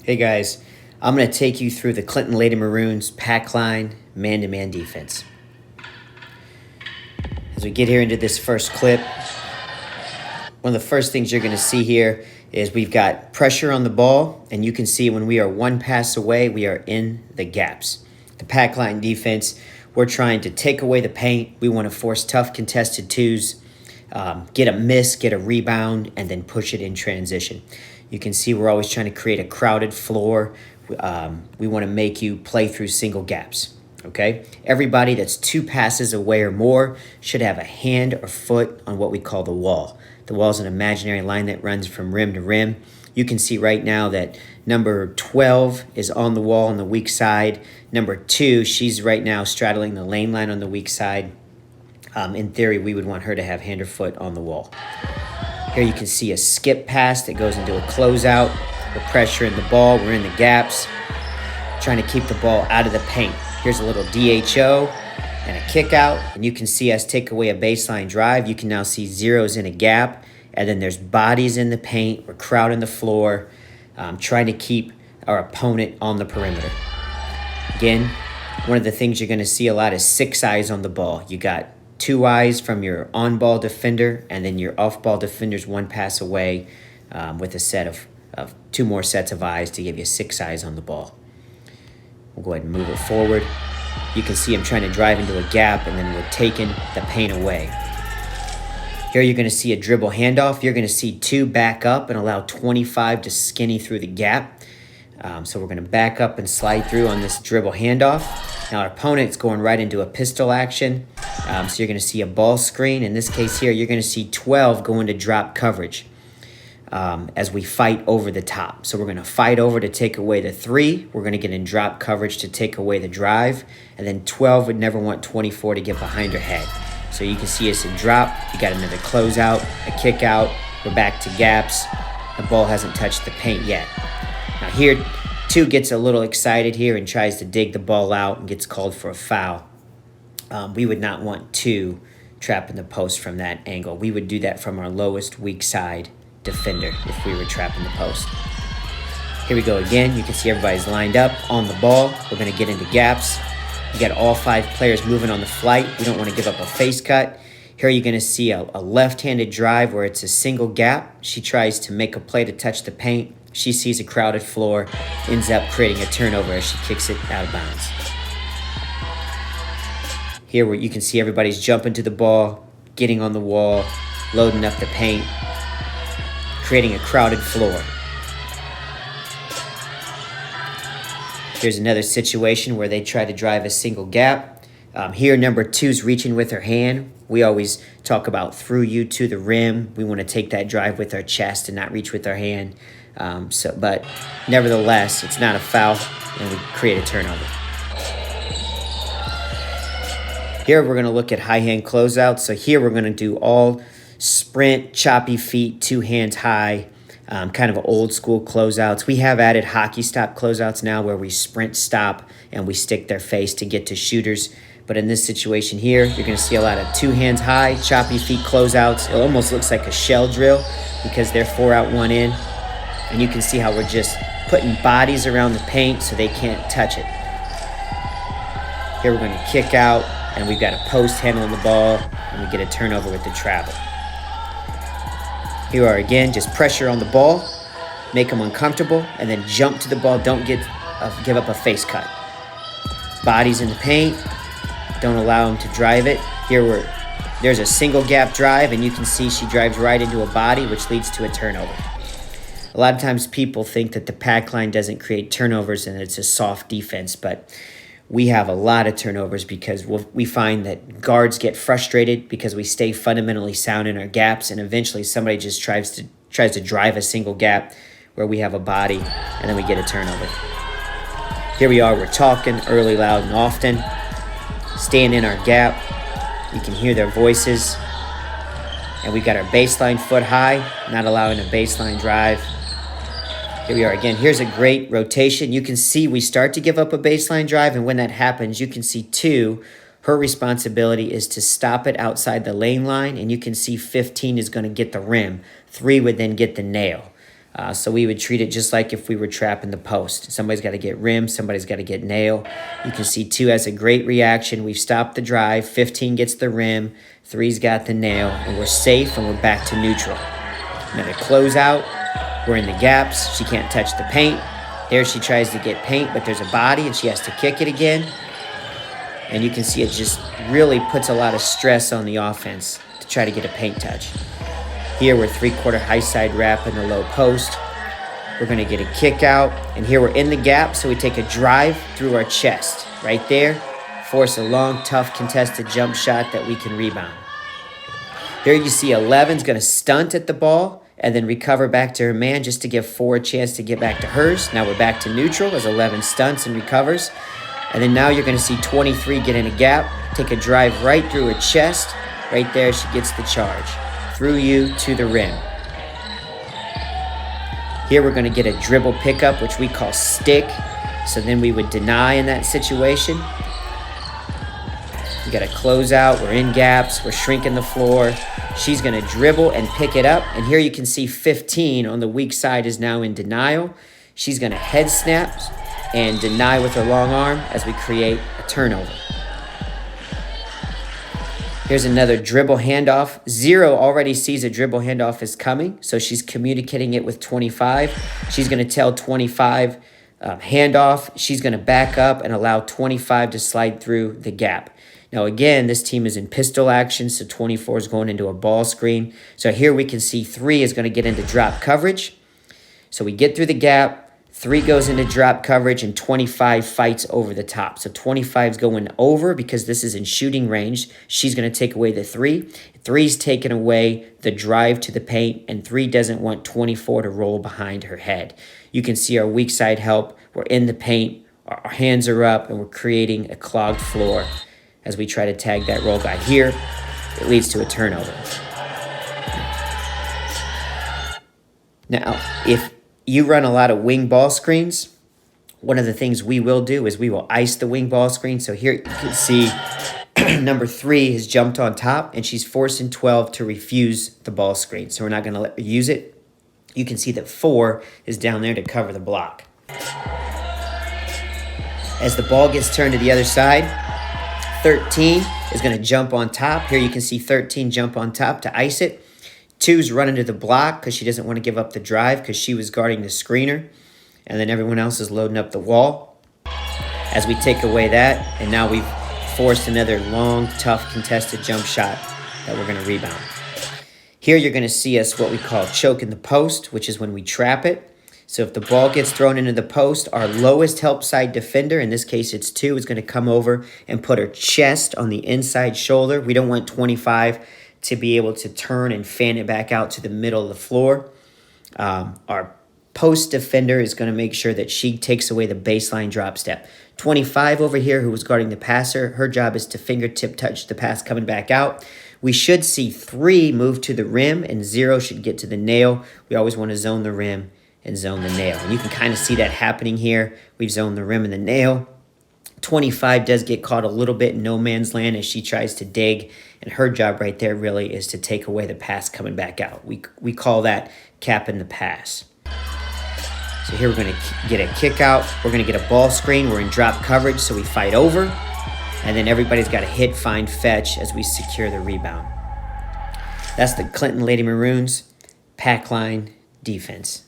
Hey guys, I'm going to take you through the Clinton Lady Maroons pack line man-to-man defense. As we get here into this first clip, one of the first things you're going to see here is we've got pressure on the ball, and you can see when we are one pass away, we are in the gaps. The pack line defense, we're trying to take away the paint. We want to force tough contested twos, get a miss, get a rebound, and then push it in transition. You can see we're always trying to create a crowded floor. We want to make you play through single gaps, okay? Everybody that's 2 passes away or more should have a hand or foot on what we call the wall. The wall is an imaginary line that runs from rim to rim. You can see right now that number 12 is on the wall on the weak side. Number 2, she's right now straddling the lane line on the weak side. In theory, we would want her to have hand or foot on the wall. Here you can see a skip pass that goes into a closeout. We're pressuring the ball. We're in the gaps, trying to keep the ball out of the paint. Here's a little DHO and a kick out, and you can see us take away a baseline drive. You can now see zeros in a gap, and then there's bodies in the paint. We're crowding the floor, trying to keep our opponent on the perimeter. Again, one of the things you're going to see a lot is 6 eyes on the ball. You got 2 eyes from your on-ball defender, and then your off-ball defender's 1 pass away with a set of 2 more sets of eyes to give you 6 eyes on the ball. We'll go ahead and move it forward. You can see him trying to drive into a gap, and then we're taking the paint away. Here you're going to see a dribble handoff. You're going to see 2 back up and allow 25 to skinny through the gap. So we're going to back up and slide through on this dribble handoff. Now our opponent's going right into a pistol action. So you're going to see a ball screen. In this case here, you're going to see 12 go into drop coverage as we fight over the top. So we're going to fight over to take away the 3. We're going to get in drop coverage to take away the drive. And then 12 would never want 24 to get behind her head. So you can see us in drop. You got another closeout, a kick out. We're back to gaps. The ball hasn't touched the paint yet. Now here, 2 gets a little excited here and tries to dig the ball out and gets called for a foul. We would not want 2 trapping the post from that angle. We would do that from our lowest weak side defender if we were trapping the post. Here we go again. You can see everybody's lined up on the ball. We're going to get into gaps. You got all 5 players moving on the flight. We don't want to give up a face cut. Here you're going to see a left-handed drive where it's a single gap. She tries to make a play to touch the paint. She sees a crowded floor, ends up creating a turnover as she kicks it out of bounds. Here where you can see everybody's jumping to the ball, getting on the wall, loading up the paint, creating a crowded floor. Here's another situation where they try to drive a single gap. Here number 2's reaching with her hand. We always talk about through you to the rim. We want to take that drive with our chest and not reach with our hand. But nevertheless, it's not a foul, and we create a turnover. Here we're going to look at high hand closeouts. So here we're going to do all sprint, choppy feet, 2 hands high, kind of old school closeouts. We have added hockey stop closeouts now where we sprint stop and we stick their face to get to shooters. But in this situation here, you're going to see a lot of 2 hands high, choppy feet closeouts. It almost looks like a shell drill because they're 4 out, 1 in. And you can see how we're just putting bodies around the paint so they can't touch it. Here we're going to kick out, and we've got a post handling the ball, and we get a turnover with the travel. Here we are again, just pressure on the ball, make them uncomfortable, and then jump to the ball. Don't give up a face cut. Bodies in the paint, don't allow them to drive it. Here there's a single gap drive, and you can see she drives right into a body, which leads to a turnover. A lot of times people think that the pack line doesn't create turnovers and it's a soft defense, but we have a lot of turnovers because we find that guards get frustrated because we stay fundamentally sound in our gaps, and eventually somebody just tries to drive a single gap where we have a body, and then we get a turnover. Here we are, we're talking early, loud, and often, staying in our gap. You can hear their voices, and we got our baseline foot high, not allowing a baseline drive. Here we are again. Here's a great rotation. You can see we start to give up a baseline drive, and when that happens, you can see 2, her responsibility is to stop it outside the lane line, and you can see 15 is going to get the rim. 3 would then get the nail. So we would treat it just like if we were trapping the post. Somebody's got to get rim, somebody's got to get nail. You can see 2 has a great reaction. We've stopped the drive. 15 gets the rim, 3's got the nail, and we're safe and we're back to neutral. Another closeout. We're in the gaps. She can't touch the paint. There she tries to get paint, but there's a body and she has to kick it again. And you can see it just really puts a lot of stress on the offense to try to get a paint touch. Here we're 3/4 high side wrap in the low post. We're going to get a kick out. And here we're in the gap, so we take a drive through our chest. Right there, force a long, tough, contested jump shot that we can rebound. Here you see 11's going to stunt at the ball and then recover back to her man just to give 4 a chance to get back to hers. Now we're back to neutral as 11 stunts and recovers. And then now you're going to see 23 get in a gap, take a drive right through her chest. Right there, she gets the charge. Through you to the rim. Here we're going to get a dribble pickup, which we call stick. So then we would deny in that situation. We got a closeout. We're in gaps. We're shrinking the floor. She's going to dribble and pick it up. And here you can see 15 on the weak side is now in denial. She's going to head snap and deny with her long arm as we create a turnover. Here's another dribble handoff. 0 already sees a dribble handoff is coming, so she's communicating it with 25. She's going to tell 25 handoff. She's going to back up and allow 25 to slide through the gap. Now again, this team is in pistol action, so 24 is going into a ball screen. So here we can see 3 is going to get into drop coverage. So we get through the gap. 3 goes into drop coverage and 25 fights over the top. So 25's going over because this is in shooting range. She's going to take away the 3. 3's taking away the drive to the paint, and 3 doesn't want 24 to roll behind her head. You can see our weak side help. We're in the paint. Our hands are up, and we're creating a clogged floor as we try to tag that roll guy here. It leads to a turnover. Now, if you run a lot of wing ball screens, one of the things we will do is we will ice the wing ball screen. So here you can see number 3 has jumped on top, and she's forcing 12 to refuse the ball screen. So we're not going to let her use it. You can see that 4 is down there to cover the block. As the ball gets turned to the other side, 13 is going to jump on top. Here you can see 13 jump on top to ice it. 2's running to the block because she doesn't want to give up the drive because she was guarding the screener. And then everyone else is loading up the wall. As we take away that, and now we've forced another long, tough, contested jump shot that we're going to rebound. Here you're going to see us what we call choke in the post, which is when we trap it. So if the ball gets thrown into the post, our lowest help side defender, in this case it's 2, is going to come over and put her chest on the inside shoulder. We don't want 25 to be able to turn and fan it back out to the middle of the floor. Our post defender is going to make sure that she takes away the baseline drop step. 25 over here, who was guarding the passer, her job is to fingertip touch the pass coming back out. We should see 3 move to the rim, and 0 should get to the nail. We always want to zone the rim and zone the nail. And you can kind of see that happening here. We've zoned the rim and the nail. 25 does get caught a little bit in no man's land as she tries to dig, and her job right there really is to take away the pass coming back out. We call that capping the pass. So here we're going to get a kick out. We're going to get a ball screen. We're in drop coverage, so we fight over, and then everybody's got to hit, find, fetch as we secure the rebound. That's the Clinton Lady Maroons pack line defense.